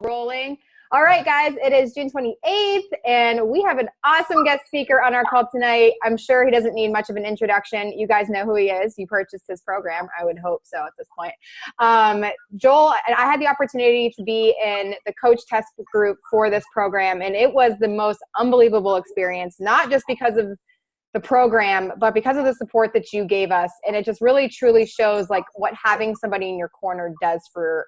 Rolling. All right, guys, it is June 28th, and we have an awesome guest speaker on our call tonight. I'm sure he doesn't need much of an introduction. You guys know who he is. You purchased his program. I would hope so at this point. Joel, and I had the opportunity to be in the coach test group for this program, and it was the most unbelievable experience, not just because of the program, but because of the support that you gave us. And it just really, truly shows like what having somebody in your corner does for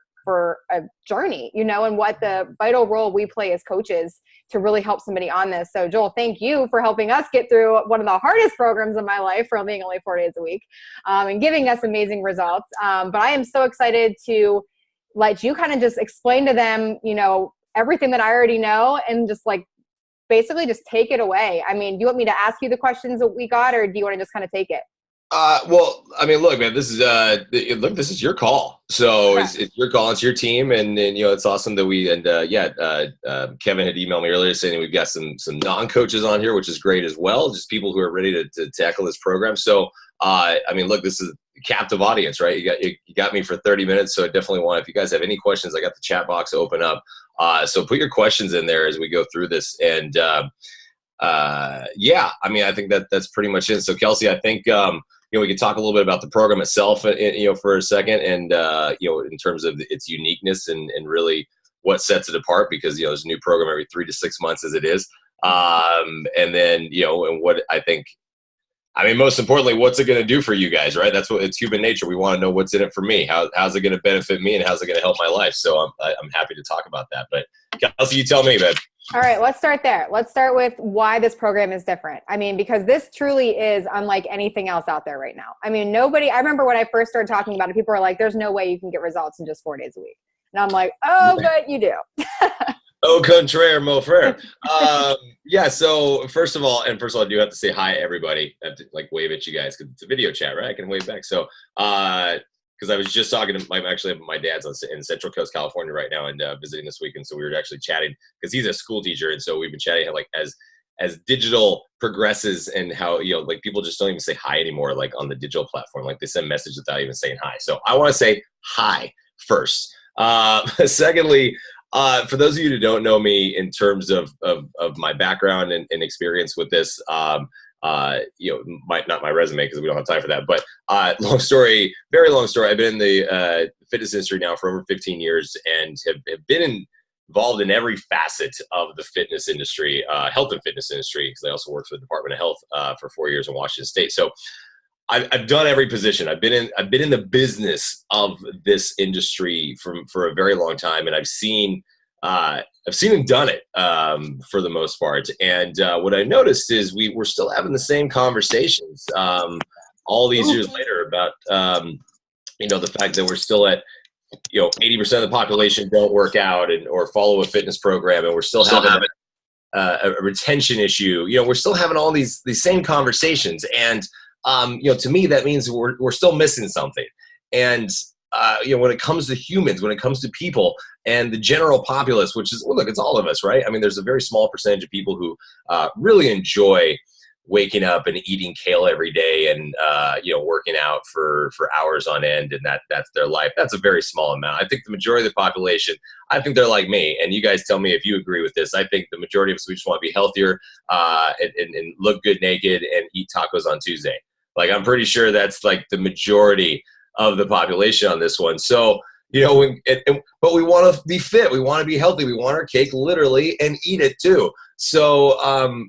a journey, you know, and what the vital role we play as coaches to really help somebody on this. So Joel, thank you for helping us get through one of the hardest programs of my life, from being only 4 days a week, and giving us amazing results. But I am so excited to let you kind of just explain to them, you know, everything that I already know, and just like basically just take it away. I mean, do you want me to ask you the questions that we got, or do you want to just kind of take it? Well, I mean, look, man, this is your call. So it's your call, it's your team. And you know, it's awesome that Kevin had emailed me earlier saying we've got some non-coaches on here, which is great as well. Just people who are ready to tackle this program. So, I mean, look, this is a captive audience, right? You got me for 30 minutes. So I definitely want, if you guys have any questions, I got the chat box open up. So put your questions in there as we go through this. And, yeah, I mean, I think that's pretty much it. So Kelsey, I think, you know, we could talk a little bit about the program itself, you know, for a second, and you know, in terms of its uniqueness and really what sets it apart, because you know, there's a new program every 3 to 6 months as it is, and then you know, and what I think, I mean, most importantly, what's it going to do for you guys, right? That's what it's human nature. We want to know what's in it for me. How's it going to benefit me, and how's it going to help my life? So I'm happy to talk about that. But Kelsey, you tell me, babe. All right, let's start there. Let's start with why this program is different. I mean, because this truly is unlike anything else out there right now. I mean, I remember when I first started talking about it, people were like, there's no way you can get results in just 4 days a week. And I'm like, oh, but you do. Au contraire, mon frère. Yeah, so first of all, I do have to say hi, everybody. I have to like wave at you guys because it's a video chat, right? I can wave back. So, because I was just talking to my dad's in Central Coast, California right now, and visiting this week, and so we were actually chatting because he's a school teacher, and so we've been chatting like as digital progresses, and how, you know, like people just don't even say hi anymore, like on the digital platform, like they send messages without even saying hi. So I want to say hi first. Secondly, for those of you who don't know me in terms of my background and experience with this, you know, not my resume because we don't have time for that, but very long story. I've been in the fitness industry now for over 15 years and have been involved in every facet of the fitness industry, health and fitness industry, because I also worked for the Department of Health for 4 years in Washington State. So I've done every position. I've been in the business of this industry for a very long time, and I've seen and done it for the most part. And what I noticed is we're still having the same conversations all these years later about you know, the fact that we're still at, you know, 80% of the population don't work out or follow a fitness program, and we're still having a retention issue. You know, we're still having all these same conversations, and you know, to me that means we're still missing something. And you know, when it comes to humans, when it comes to people and the general populace, which is, well, look, it's all of us, right? I mean, there's a very small percentage of people who really enjoy waking up and eating kale every day and, you know, working out for hours on end, and that's their life. That's a very small amount. I think the majority of the population, I think they're like me, and you guys tell me if you agree with this. I think the majority of us, we just want to be healthier and look good naked and eat tacos on Tuesday. Like, I'm pretty sure that's like the majority of the population on this one. So, you know, but we want to be fit. We want to be healthy. We want our cake literally and eat it too. So,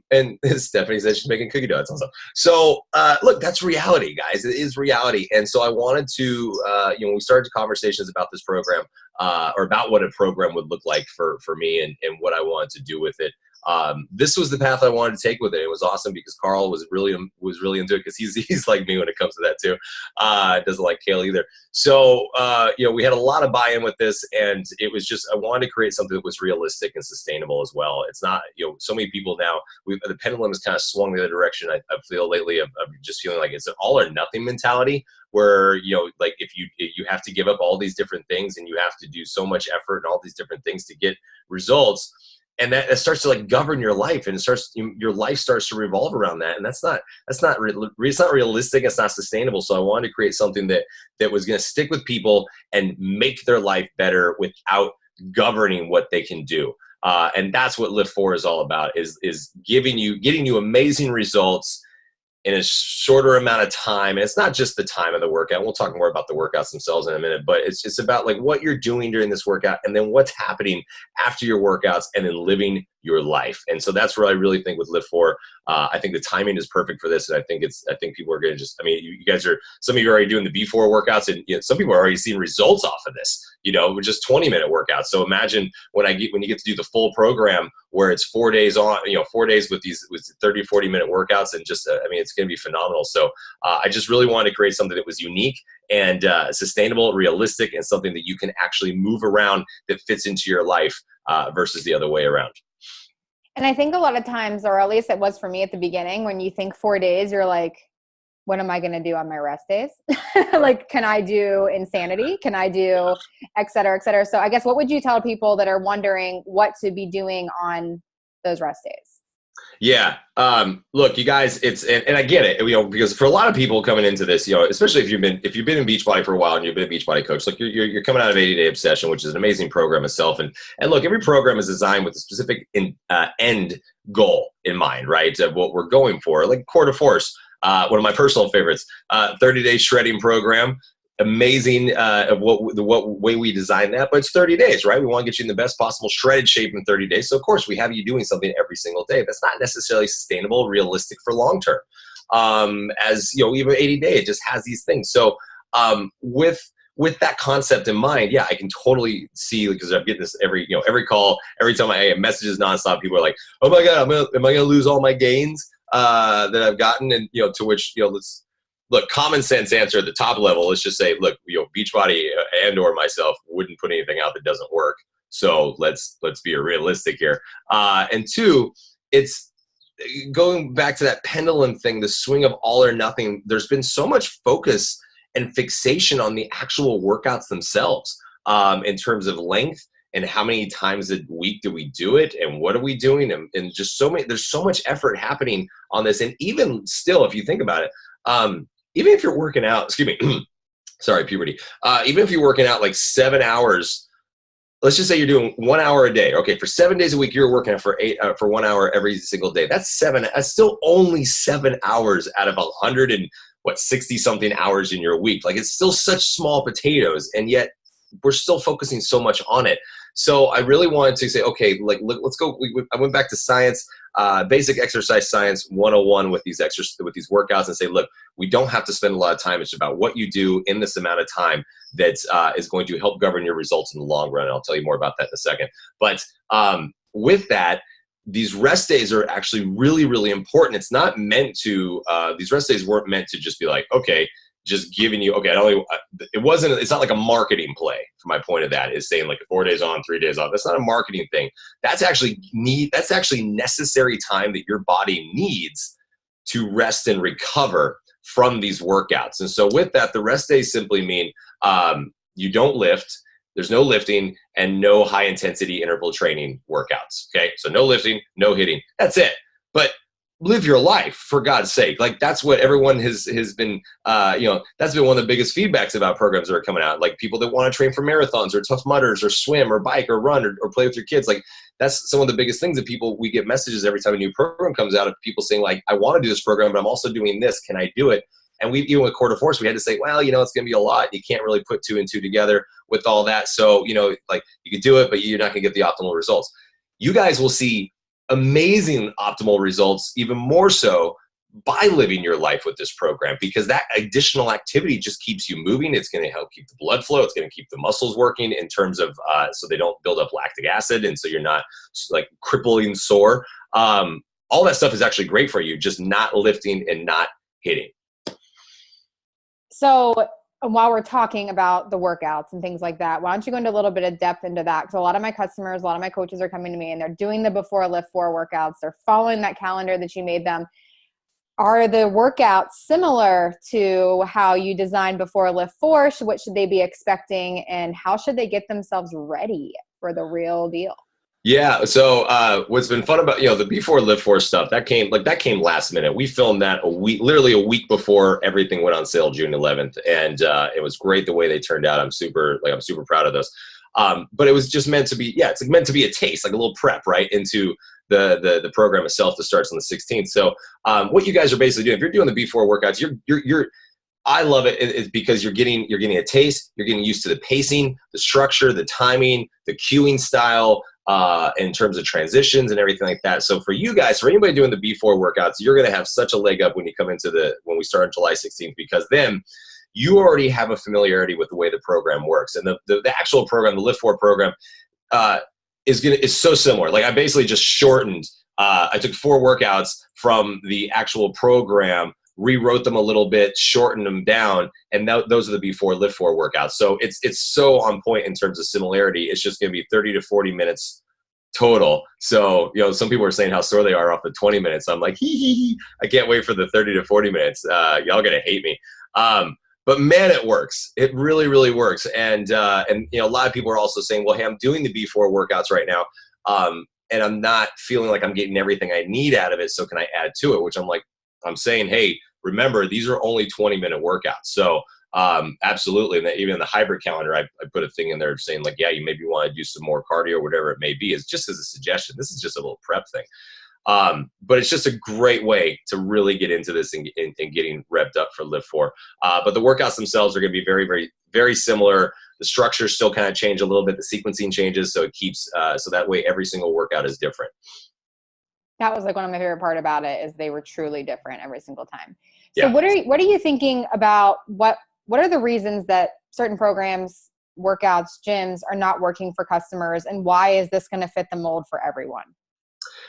and Stephanie says she's making cookie donuts also. So, look, that's reality, guys. It is reality. And so I wanted to, you know, when we started conversations about this program, or about what a program would look like for me and what I wanted to do with it. This was the path I wanted to take with it. It was awesome because Carl was really into it, because he's like me when it comes to that too. Doesn't like kale either. So, you know, we had a lot of buy-in with this, and it was just, I wanted to create something that was realistic and sustainable as well. It's not, you know, so many people now, the pendulum has kind of swung the other direction. I feel lately of just feeling like it's an all or nothing mentality, where, you know, like if you have to give up all these different things, and you have to do so much effort and all these different things to get results. And that starts to like govern your life, and your life starts to revolve around that. And it's not realistic. It's not sustainable. So I wanted to create something that was going to stick with people and make their life better without governing what they can do. And that's what LIIFT4 is all about, is getting you amazing results in a shorter amount of time. And it's not just the time of the workout. We'll talk more about the workouts themselves in a minute, but it's just about like what you're doing during this workout and then what's happening after your workouts and then living your life. And so that's where I really think with LIIFT4, I think the timing is perfect for this. And I think people are going to just, I mean, you guys are, some of you are already doing the before workouts, and some people are already seeing results off of this, with just 20-minute workouts. So imagine when you get to do the full program where it's 4 days on, 4 days with 30, 40-minute workouts, and just, I mean, it's going to be phenomenal. So I just really wanted to create something that was unique and sustainable, realistic, and something that you can actually move around that fits into your life versus the other way around. And I think a lot of times, or at least it was for me at the beginning, when you think 4 days, you're like, what am I going to do on my rest days? Like, can I do insanity? Can I do et cetera, et cetera? So I guess what would you tell people that are wondering what to be doing on those rest days? Yeah. Look, you guys, and I get it, because for a lot of people coming into this, especially if you've been in Beachbody for a while and you've been a Beachbody coach, like you're coming out of 80-Day Obsession, which is an amazing program itself. And look, every program is designed with a specific end goal in mind, right? Of what we're going for. Like Core de Force, one of my personal favorites, 30-day shredding program. Amazing of what way we designed that, but it's 30 days, right? We want to get you in the best possible shredded shape in 30 days. So of course we have you doing something every single day. That's not necessarily sustainable, realistic for long term. As even 80-day, it just has these things. So with that concept in mind, yeah, I can totally see, because I'm getting this every call, every time I have messages nonstop. People are like, oh my God, am I gonna lose all my gains that I've gotten? And to which Look, common sense answer at the top level is just say, look, Beachbody and or myself wouldn't put anything out that doesn't work. So let's be realistic here. And two, it's going back to that pendulum thing, the swing of all or nothing. There's been so much focus and fixation on the actual workouts themselves, in terms of length and how many times a week do we do it and what are we doing, and just there's so much effort happening on this. And even still, if you think about it, even if you're working out, excuse me, sorry, puberty. Even if you're working out like 7 hours, let's just say you're doing 1 hour a day. Okay, for 7 days a week, you're working out for 1 hour every single day. That's still only 7 hours out of 160 something hours in your week. Like, it's still such small potatoes, and yet we're still focusing so much on it. So I really wanted to say, okay, like, let's go. I went back to science, basic exercise science 101 with these workouts, and say, look, we don't have to spend a lot of time. It's about what you do in this amount of time that is going to help govern your results in the long run. And I'll tell you more about that in a second. But with that, these rest days are actually really, really important. It's not meant to, these rest days weren't meant to just be like, okay, just giving you, okay, it's not like a marketing play. From my point of that is saying like 4 days on, 3 days off. That's not a marketing thing. That's actually necessary time that your body needs to rest and recover from these workouts. And so with that, the rest days simply mean you don't lift, there's no lifting, and no high intensity interval training workouts. Okay, so no lifting, no hitting. That's it. But live your life, for God's sake. Like, that's what everyone has been, that's been one of the biggest feedbacks about programs that are coming out. Like, people that want to train for marathons or Tough Mudders or swim or bike or run or play with your kids. Like, that's some of the biggest things that we get messages every time a new program comes out of people saying, like, I want to do this program, but I'm also doing this. Can I do it? And even with Core de Force, we had to say, well, it's going to be a lot. You can't really put 2 and 2 together with all that. So, like, you can do it, but you're not going to get the optimal results. You guys will see amazing optimal results, even more so by living your life with this program, because that additional activity just keeps you moving. It's going to help keep the blood flow. It's going to keep the muscles working in terms of so they don't build up lactic acid, and so you're not like crippling sore. All that stuff is actually great for you, just not lifting and not hitting. So while we're talking about the workouts and things like that, why don't you go into a little bit of depth into that? Because a lot of my customers, a lot of my coaches are coming to me and they're doing the before LIIFT4 workouts. They're following that calendar that you made them. Are the workouts similar to how you designed before LIIFT4? What should they be expecting, and how should they get themselves ready for the real deal? Yeah. So what's been fun about, the before LIIFT4 stuff, that came last minute. We filmed that literally a week before everything went on sale, June 11th. And it was great the way they turned out. I'm super proud of those. But it was just meant to be, yeah, it's meant to be a taste, like a little prep, right, into the program itself that starts on the 16th. So what you guys are basically doing, if you're doing the before workouts, you're I love it. It's because you're getting a taste, you're getting used to the pacing, the structure, the timing, the cueing style, in terms of transitions and everything like that. So for you guys, for anybody doing the before workouts, you're going to have such a leg up when you come into when we start on July 16th, because then you already have a familiarity with the way the program works. And the actual program, the LIIFT4 program, is so similar. Like I basically just shortened, I took 4 workouts from the actual program, rewrote them a little bit, shortened them down, and those are the before LIIFT4 workouts. So it's so on point in terms of similarity. It's just going to be 30 to 40 minutes total. So, some people are saying how sore they are off the 20 minutes. I'm like, hee. I can't wait for the 30 to 40 minutes. Y'all gonna hate me. But man, it works. It really, really works. And a lot of people are also saying, well, hey, I'm doing the before workouts right now, and I'm not feeling like I'm getting everything I need out of it. So can I add to it? Which I'm saying, hey, remember, these are only 20-minute workouts. So absolutely. And even in the hybrid calendar, I put a thing in there saying like, yeah, you maybe want to do some more cardio or whatever it may be. It's just as a suggestion. This is just a little prep thing. But it's just a great way to really get into this and getting revved up for LIIFT4. But the workouts themselves are going to be very, very, very similar. The structures still kind of change a little bit. The sequencing changes. So it keeps, so that way every single workout is different. That was like one of my favorite part about it, is they were truly different every single time. Yeah. So what are you thinking about, what are the reasons that certain programs, workouts, gyms are not working for customers, and why is this going to fit the mold for everyone?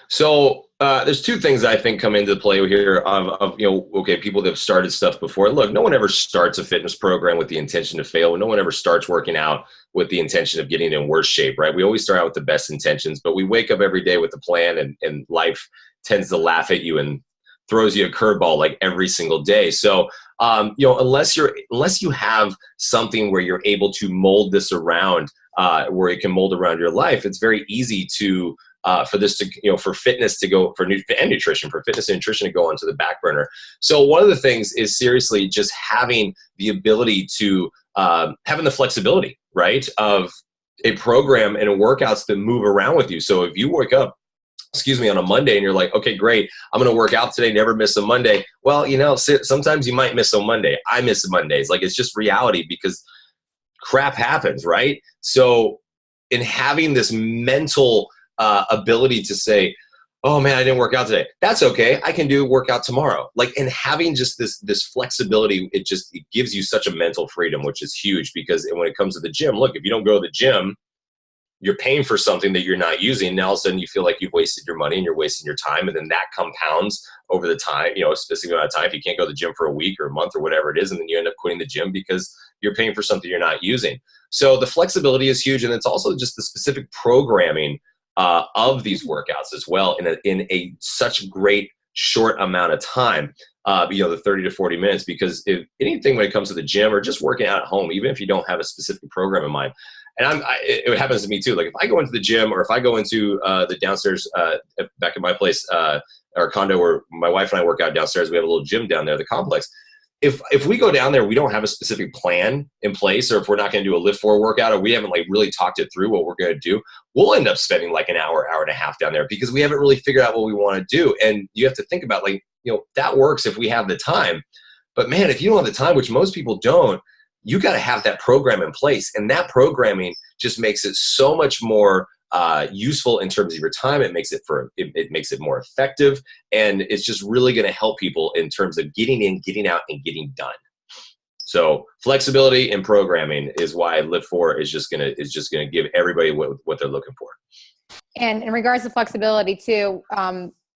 So there's 2 things I think come into play here of okay, people that have started stuff before. Look, no one ever starts a fitness program with the intention to fail. No one ever starts working out with the intention of getting in worse shape, right? We always start out with the best intentions, but we wake up every day with a plan, and life tends to laugh at you and throws you a curveball like every single day. So unless you have something where you're able to mold this around, where it can mold around your life, it's very easy to for this to, for fitness to go, for nutrition, for fitness and nutrition to go onto the back burner. So one of the things is seriously just having the ability to, having the flexibility, right, of a program and workouts that move around with you. So if you wake up, on a Monday and you're like, okay, great, I'm going to work out today, never miss a Monday. Well, sometimes you might miss a Monday. I miss Mondays. Like, it's just reality because crap happens, right? So in having this mental ability to say, oh man, I didn't work out today, that's okay, I can do a workout tomorrow. Like, and having just this flexibility, it gives you such a mental freedom, which is huge. Because when it comes to the gym, look, if you don't go to the gym, you're paying for something that you're not using. Now all of a sudden you feel like you've wasted your money and you're wasting your time, and then that compounds over the time, a specific amount of time. If you can't go to the gym for a week or a month or whatever it is, and then you end up quitting the gym because you're paying for something you're not using. So the flexibility is huge, and it's also just the specific programming of these workouts as well in a such great short amount of time, the 30 to 40 minutes. Because if anything, when it comes to the gym or just working out at home, even if you don't have a specific program in mind, and it happens to me too. Like, if I go into the gym, or if I go into the downstairs back at my place, our condo where my wife and I work out downstairs, we have a little gym down there, the complex. If we go down there, we don't have a specific plan in place, or if we're not going to do a LIIFT4 workout, or we haven't really talked it through what we're going to do, we'll end up spending like an hour and a half down there because we haven't really figured out what we want to do. And you have to think about, that works if we have the time. But man, if you don't have the time, which most people don't, you got to have that program in place. And that programming just makes it so much more useful in terms of your time. It makes it more effective, and it's just really going to help people in terms of getting in, getting out, and getting done. So flexibility and programming is why LIIFT4 is just gonna give everybody what they're looking for. And in regards to flexibility too,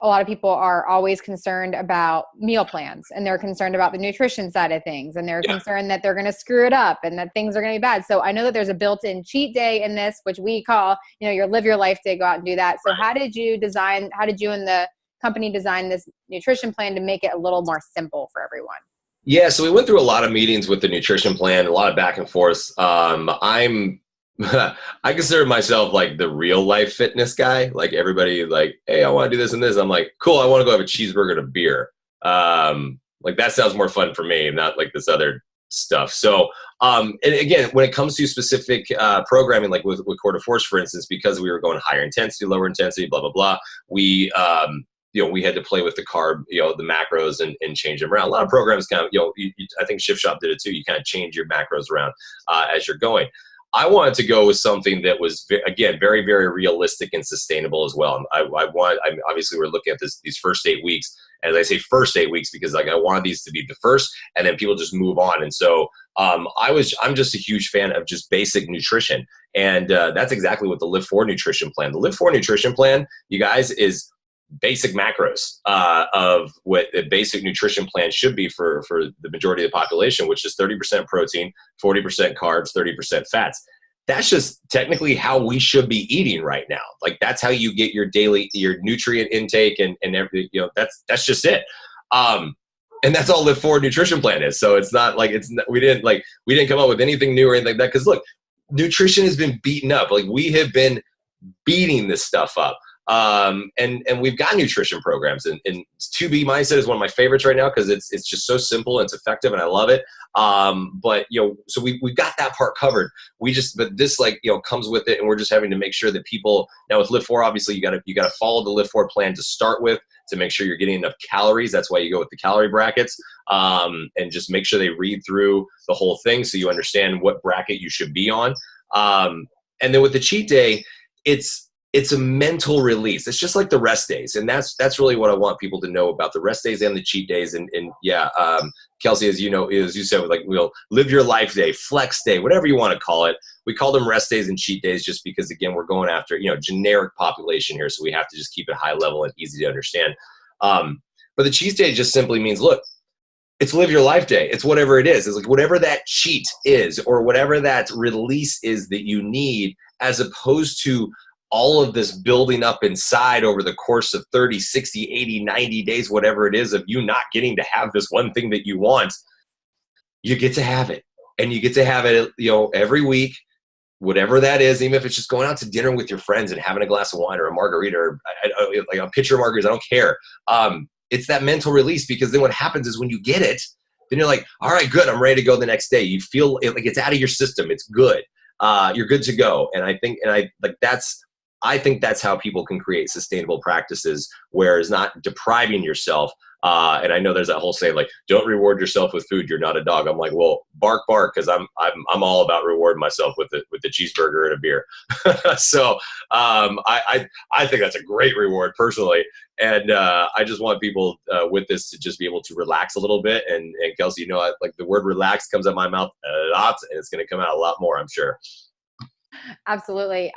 a lot of people are always concerned about meal plans, and they're concerned about the nutrition side of things, and they're concerned that they're going to screw it up and that things are going to be bad. So I know that there's a built-in cheat day in this, which we call, your live your life day, go out and do that. So how did you and the company design this nutrition plan to make it a little more simple for everyone? Yeah, so we went through a lot of meetings with the nutrition plan, a lot of back and forth. I consider myself like the real life fitness guy. Like, everybody like, hey, I want to do this and this. I'm like, cool, I want to go have a cheeseburger and a beer. Like, that sounds more fun for me, not like this other stuff. So, and again, when it comes to specific programming, like with Core de Force, for instance, because we were going higher intensity, lower intensity, blah, blah, blah, we, we had to play with the carb, the macros and change them around. A lot of programs kind of, I think Shift Shop did it too. You kind of change your macros around as you're going. I wanted to go with something that was, again, very, very realistic and sustainable as well. Obviously we're looking at these first 8 weeks. As I say, first 8 weeks, because like I wanted these to be the first, and then people just move on. And so I'm just a huge fan of just basic nutrition, and that's exactly what the LIIFT4 nutrition plan. The LIIFT4 nutrition plan, you guys, is basic macros of what a basic nutrition plan should be for the majority of the population, which is 30% protein, 40% carbs, 30% fats. That's just technically how we should be eating right now. Like that's how you get your nutrient intake and everything, that's just it. And that's all LIIFT4 nutrition plan is. So it's not like we didn't come up with anything new or anything like that. Cause look, nutrition has been beaten up. Like we have been beating this stuff up. And we've got nutrition programs, and 2B Mindset is one of my favorites right now because it's just so simple and it's effective and I love it. But so we've got that part covered. But this comes with it, and we're just having to make sure that people now with LIIFT4, obviously you gotta follow the LIIFT4 plan to start with to make sure you're getting enough calories. That's why you go with the calorie brackets, and just make sure they read through the whole thing so you understand what bracket you should be on. And then with the cheat day, it's a mental release. It's just like the rest days. And that's really what I want people to know about the rest days and the cheat days. And Kelsey, as you said, like we'll live your life day, flex day, whatever you want to call it. We call them rest days and cheat days just because, again, we're going after, generic population here. So we have to just keep it high level and easy to understand. But the cheat day just simply means, look, it's live your life day. It's whatever it is. It's like whatever that cheat is or whatever that release is that you need, as opposed to all of this building up inside over the course of 30, 60, 80, 90 days, whatever it is, of you not getting to have this one thing that you want. You get to have it, and you get to have it, every week, whatever that is, even if it's just going out to dinner with your friends and having a glass of wine or a margarita or like a pitcher of margaritas, I don't care. It's that mental release, because then what happens is when you get it, then you're like, all right, good, I'm ready to go the next day. You feel like it's out of your system. It's good. You're good to go. And I think that's how people can create sustainable practices, where it's not depriving yourself. And I know there's that whole saying, like, don't reward yourself with food. You're not a dog. I'm like, well, bark, because I'm all about rewarding myself with the cheeseburger and a beer. So I think that's a great reward personally. And I just want people with this to just be able to relax a little bit. And Kelsey, like the word relax comes out of my mouth a lot, and it's going to come out a lot more, I'm sure. Absolutely.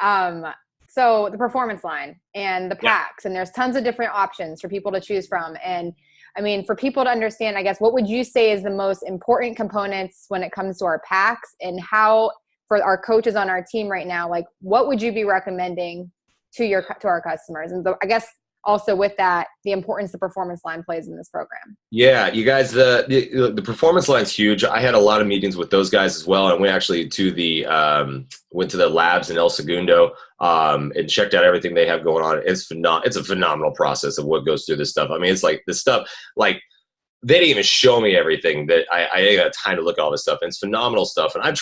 So the performance line and the packs, and there's tons of different options for people to choose from. And I mean, for people to understand, I guess, what would you say is the most important components when it comes to our packs, and how, for our coaches on our team right now, like what would you be recommending to our customers? And I guess also with that, the importance the performance line plays in this program. Yeah, you guys, the performance line's huge. I had a lot of meetings with those guys as well, and we actually went to the labs in El Segundo and checked out everything they have going on. It's a phenomenal process of what goes through this stuff. I mean, it's like this stuff, like they didn't even show me everything that I didn't have time to look at all this stuff. And it's phenomenal stuff. And I've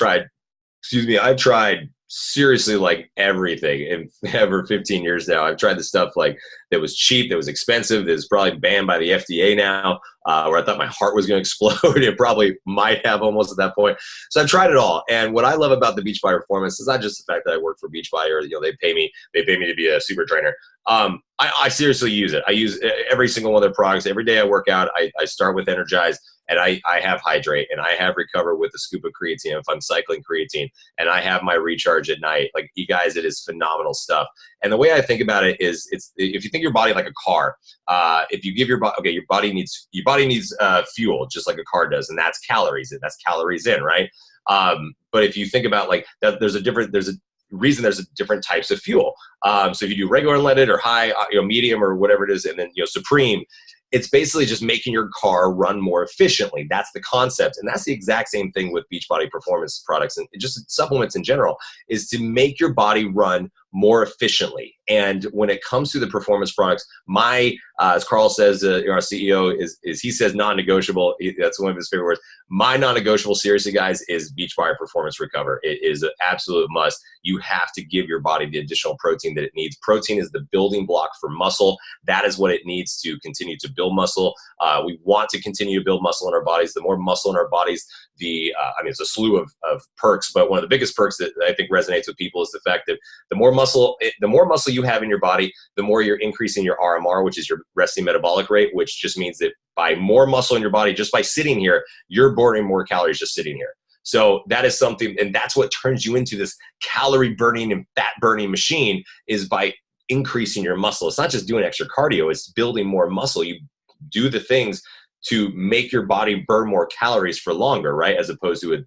tried seriously like everything in over 15 years now. I've tried the stuff like that was cheap, that was expensive, that is probably banned by the FDA now, where I thought my heart was going to explode. It probably might have almost at that point. So I've tried it all. And what I love about the Beachbody Performance is not just the fact that I work for Beachbody, or they pay me to be a super trainer. I seriously use it. I use every single one of their products. Every day I work out, I start with Energize, and I have Hydrate, and I have Recover with a scoop of creatine if I'm cycling creatine, and I have my Recharge at night. Like, you guys, it is phenomenal stuff. And the way I think about it is, if you think your body like a car, if you give your body, your body needs fuel just like a car does, and that's calories. That's calories in, right? But if you think about like that, there's a different types of fuel. So if you do regular unleaded or high, medium or whatever it is, and then supreme, it's basically just making your car run more efficiently. That's the concept. And that's the exact same thing with Beachbody Performance products and just supplements in general, is to make your body run more efficiently. And when it comes to the performance products, as Carl says, our CEO he says non-negotiable. That's one of his favorite words. My non-negotiable, seriously, guys, is Beachbody Performance Recover. It is an absolute must. You have to give your body the additional protein that it needs. Protein is the building block for muscle. That is what it needs to continue to build muscle. We want to continue to build muscle in our bodies. The more muscle in our bodies, it's a slew of perks, but one of the biggest perks that I think resonates with people is the fact that the more muscle you have in your body, the more you're increasing your RMR, which is your resting metabolic rate, which just means that by more muscle in your body, just by sitting here, you're burning more calories just sitting here. So that is something, and that's what turns you into this calorie burning and fat burning machine, is by increasing your muscle. It's not just doing extra cardio, it's building more muscle. You do the things to make your body burn more calories for longer, right? As opposed to a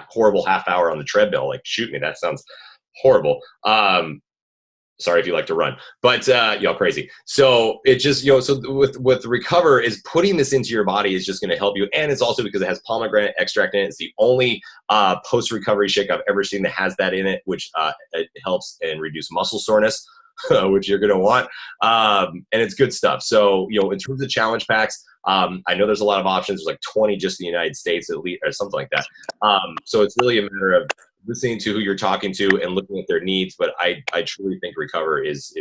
horrible half hour on the treadmill. Like, shoot me, that sounds horrible. Sorry if you like to run, but y'all crazy. So it just, so with Recover, is putting this into your body is just going to help you. And it's also because it has pomegranate extract in it. It's the only post-recovery shake I've ever seen that has that in it, which it helps and reduce muscle soreness, which you're going to want. And it's good stuff. So, in terms of challenge packs, I know there's a lot of options. There's like 20 just in the United States, at least, or something like that. So it's really a matter of listening to who you're talking to and looking at their needs. But I truly think Recover is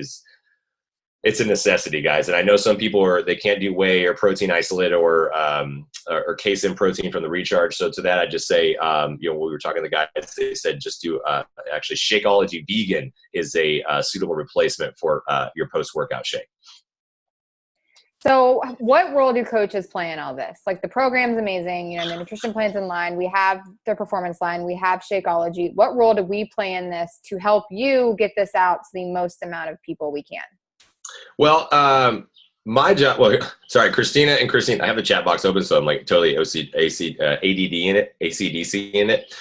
it's a necessity, guys. And I know some people they can't do whey or protein isolate or casein protein from the Recharge. So to that, I just say, when we were talking to the guys, they said just do actually Shakeology Vegan is a suitable replacement for your post-workout shake. So what role do coaches play in all this? Like, the program's amazing, the nutrition plan's in line, we have the performance line, we have Shakeology. What role do we play in this to help you get this out to the most amount of people we can? Well, my job, Christina, I have the chat box open, so I'm like totally ACDC in it.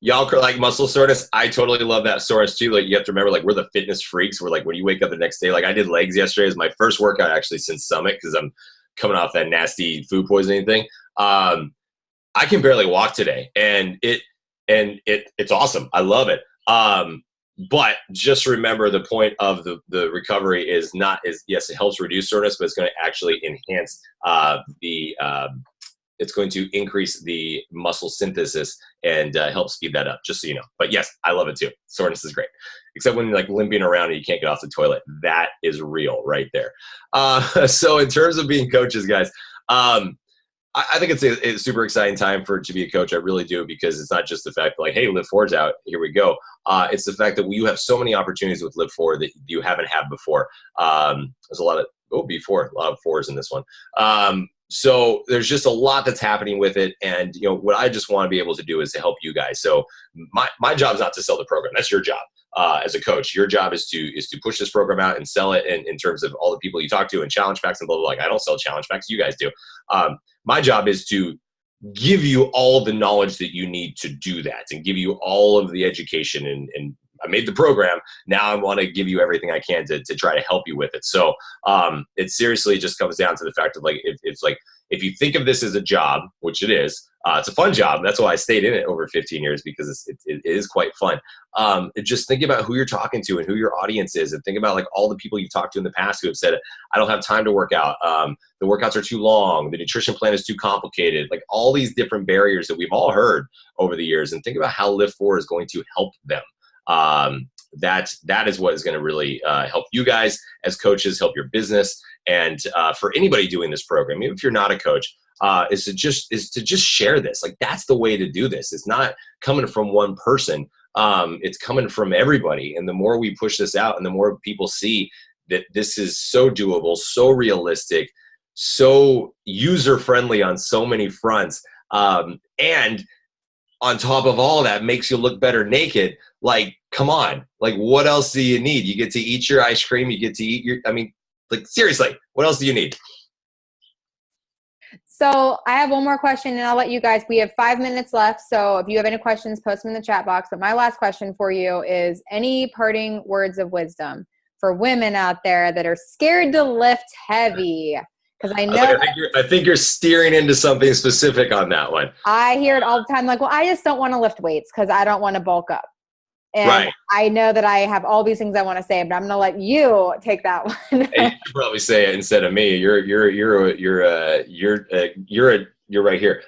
Y'all like muscle soreness. I totally love that soreness too. Like, you have to remember, like, we're the fitness freaks. We're like, when you wake up the next day, like I did legs yesterday. It was my first workout actually since Summit, because I'm coming off that nasty food poisoning thing. I can barely walk today, and it's awesome. I love it. But just remember, the point of the recovery is yes, it helps reduce soreness, but it's going to actually enhance it's going to increase the muscle synthesis and help speed that up, just so you know. But yes, I love it too. Soreness is great. Except when you're like limping around and you can't get off the toilet. That is real right there. So in terms of being coaches, guys, I think it's a super exciting time to be a coach. I really do, because it's not just the fact that, like, hey, LIIFT4's out, here we go. It's the fact that you have so many opportunities with LIIFT4 that you haven't had before. There's a lot of a lot of fours in this one. So there's just a lot that's happening with it. And, what I just want to be able to do is to help you guys. So my job is not to sell the program. That's your job. As a coach, your job is to push this program out and sell it in terms of all the people you talk to and challenge packs and blah, blah, blah. Like, I don't sell challenge packs. You guys do. My job is to give you all the knowledge that you need to do that, and give you all of the education. And I made the program. Now I want to give you everything I can to try to help you with it. So it seriously just comes down to the fact of, like, if you think of this as a job, which it is, it's a fun job. That's why I stayed in it over 15 years, because it is quite fun. Just think about who you're talking to and who your audience is, and think about, like, all the people you've talked to in the past who have said, I don't have time to work out. The workouts are too long. The nutrition plan is too complicated. Like, all these different barriers that we've all heard over the years, and think about how LIIFT4 is going to help them. That is what is going to really help you guys as coaches, help your business. And for anybody doing this program, even if you're not a coach, is to just share this. Like, that's the way to do this. It's not coming from one person. It's coming from everybody. And the more we push this out, and the more people see that this is so doable, so realistic, so user-friendly on so many fronts, and on top of all that, makes you look better naked. Like, come on. Like, what else do you need? You get to eat your ice cream. You get to eat like, seriously, what else do you need? So I have one more question, and I'll let you guys, we have 5 minutes left. So if you have any questions, post them in the chat box. But my last question for you is, any parting words of wisdom for women out there that are scared to lift heavy? Because I know I think you're steering into something specific on that one. I hear it all the time. Like, well, I just don't want to lift weights because I don't want to bulk up. And Right. I know that I have all these things I want to say, but I'm going to let you take that one. And you should probably say it instead of me. You're right here.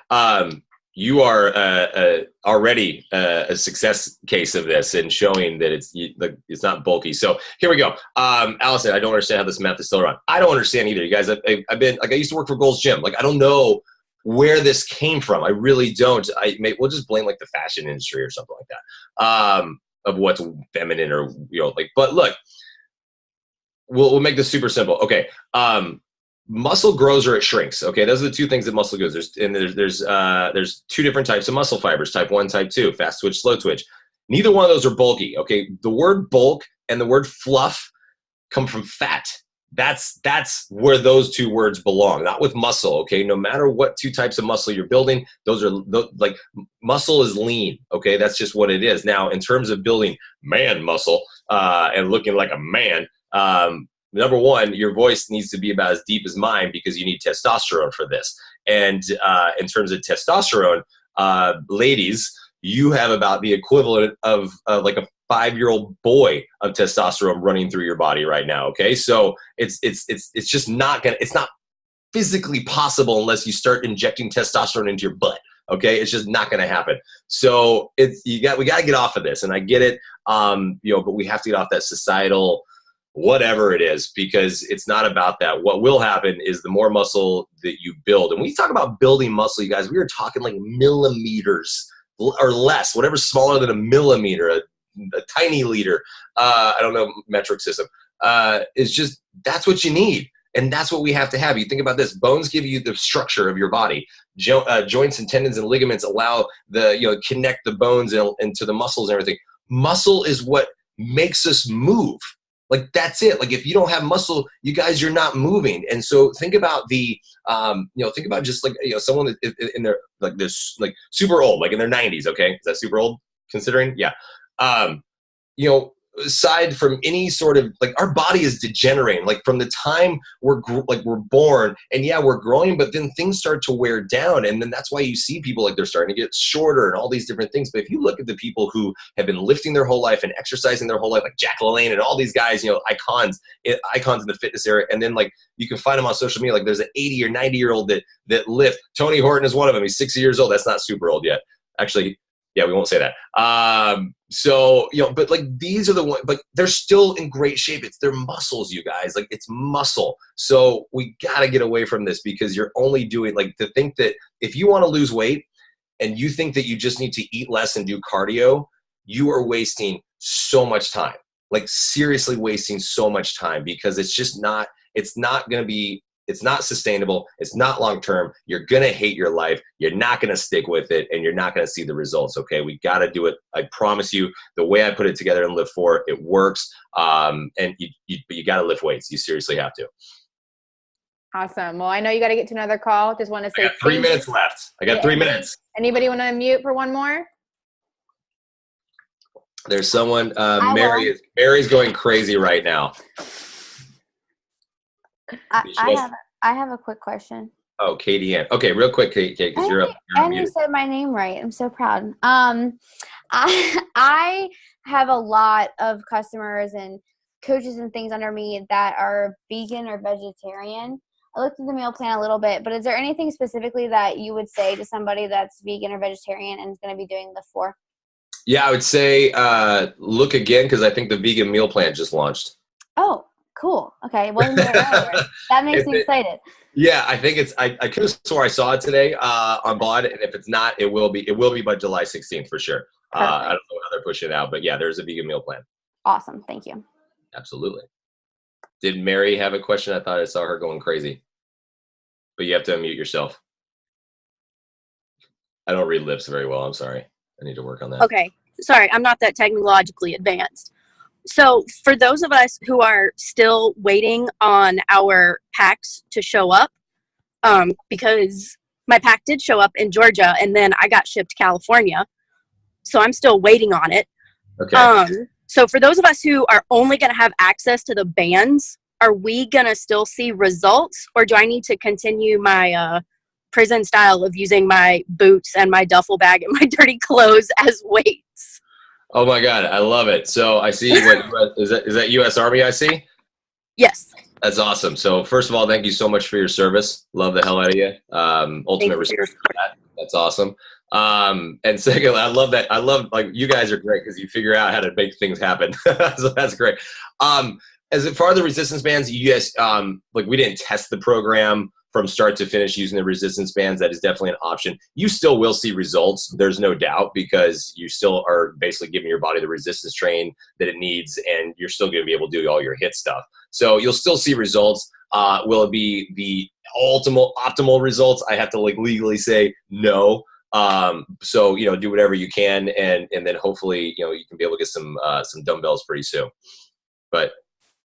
You are already a success case of this and showing that it's not bulky. So here we go. Allison, I don't understand how this math is still around. I don't understand either. You guys, I've been like, I used to work for Gold's Gym. Like, I don't know where this came from. I really don't. We'll just blame like the fashion industry or something like that. Of what's feminine or, like, but look, we'll make this super simple. Okay. Muscle grows or it shrinks. Okay. Those are the two things that muscle grows. There's two different types of muscle fibers, type 1, type 2, fast twitch, slow twitch. Neither one of those are bulky. Okay. The word bulk and the word fluff come from fat. That's where those two words belong, not with muscle. Okay. No matter what two types of muscle you're building, like muscle is lean. Okay. That's just what it is. Now, in terms of building man muscle, and looking like a man, number one, your voice needs to be about as deep as mine because you need testosterone for this. And, in terms of testosterone, ladies, you have about the equivalent of like a 5-year-old boy of testosterone running through your body right now. Okay. So it's just it's not physically possible unless you start injecting testosterone into your butt. Okay. It's just not going to happen. So we got to get off of this, and I get it. But we have to get off that societal, whatever it is, because it's not about that. What will happen is the more muscle that you build, and when you talk about building muscle, you guys, we are talking like millimeters or less, whatever smaller than a millimeter, a tiny liter, I don't know, metric system, is just, that's what you need. And that's what we have to have. You think about this, bones give you the structure of your body. Joints and tendons and ligaments allow connect the bones and to the muscles and everything. Muscle is what makes us move. Like, that's it. Like, if you don't have muscle, you guys, you're not moving. And so think about think about just like, someone that in their, like, this, like, super old, like in their 90s. Okay. Is that super old considering? Yeah. Aside from any sort of, like, our body is degenerating, like, from the time we're born, and yeah, we're growing, but then things start to wear down. And then that's why you see people, like, they're starting to get shorter and all these different things. But if you look at the people who have been lifting their whole life and exercising their whole life, like Jack LaLanne and all these guys, icons in the fitness area. And then, like, you can find them on social media. Like, there's an 80 or 90-year-old that lift. Tony Horton is one of them. He's 60 years old. That's not super old yet. Actually, yeah, we won't say that. But like, these are the ones, but they're still in great shape. It's their muscles, you guys. Like, it's muscle. So we got to get away from this, because you're only doing, like, to think that if you want to lose weight and you think that you just need to eat less and do cardio, you are wasting so much time. Like, seriously wasting so much time, because it's not sustainable. It's not long-term. You're going to hate your life. You're not going to stick with it, and you're not going to see the results. Okay. We got to do it. I promise you, the way I put it together in LIIFT4, it works. And you got to lift weights. You seriously have to. Awesome. Well, I know you got to get to another call. Just want to say, I got 3 minutes left. I got 3 minutes. Anybody want to unmute for one more? There's someone, Mary's going crazy right now. I have a quick question. Oh, Katie Ann. Okay, real quick, Kate, because you're up. And you said my name right. I'm so proud. I have a lot of customers and coaches and things under me that are vegan or vegetarian. I looked at the meal plan a little bit, but is there anything specifically that you would say to somebody that's vegan or vegetarian and is going to be doing LIIFT4? Yeah, I would say look again, because I think the vegan meal plan just launched. Oh, cool. Okay. It wasn't there earlier. That makes me excited. Yeah, I think I could have swore I saw it today on BOD, and if it's not, it will be by July 16th for sure. I don't know how they're pushing it out, but yeah, there's a vegan meal plan. Awesome. Thank you. Absolutely. Did Mary have a question? I thought I saw her going crazy. But you have to unmute yourself. I don't read lips very well. I'm sorry. I need to work on that. Okay. Sorry, I'm not that technologically advanced. So for those of us who are still waiting on our packs to show up, because my pack did show up in Georgia and then I got shipped to California, so I'm still waiting on it. Okay. So for those of us who are only going to have access to the bands, are we going to still see results, or do I need to continue my prison style of using my boots and my duffel bag and my dirty clothes as weights? Oh my God, I love it. So I see what is that U.S. Army I see? Yes. That's awesome. So first of all, thank you so much for your service. Love the hell out of you. Ultimate Thank you. respect for that. That's awesome. And secondly, I love that. I love, like, you guys are great because you figure out how to make things happen. So that's great. As far as the resistance bands, you guys, like, we didn't test the program from start to finish using the resistance bands. That is definitely an option. You still will see results. There's no doubt, because you still are basically giving your body the resistance train that it needs, and you're still going to be able to do all your HIIT stuff. So you'll still see results. Will it be the optimal results? I have to, like, legally say no. So, you know, do whatever you can, and then hopefully, you know, you can be able to get some dumbbells pretty soon. But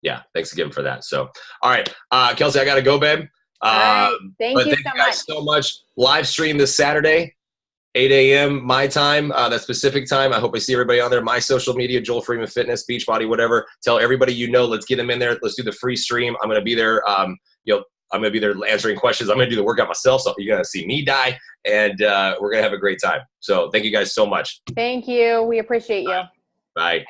yeah, thanks again for that. So, all right, Kelsey, I got to go, babe. All right. Thank you guys so much. Live stream this Saturday, 8 a.m. my time, that specific time. I hope I see everybody on there. My social media, Joel Freeman Fitness, Beachbody, whatever. Tell everybody you know. Let's get them in there. Let's do the free stream. I'm going to be there. You know, I'm going to be there answering questions. I'm going to do the workout myself, so you're going to see me die, and we're going to have a great time. So thank you guys so much. Thank you. We appreciate you. Bye.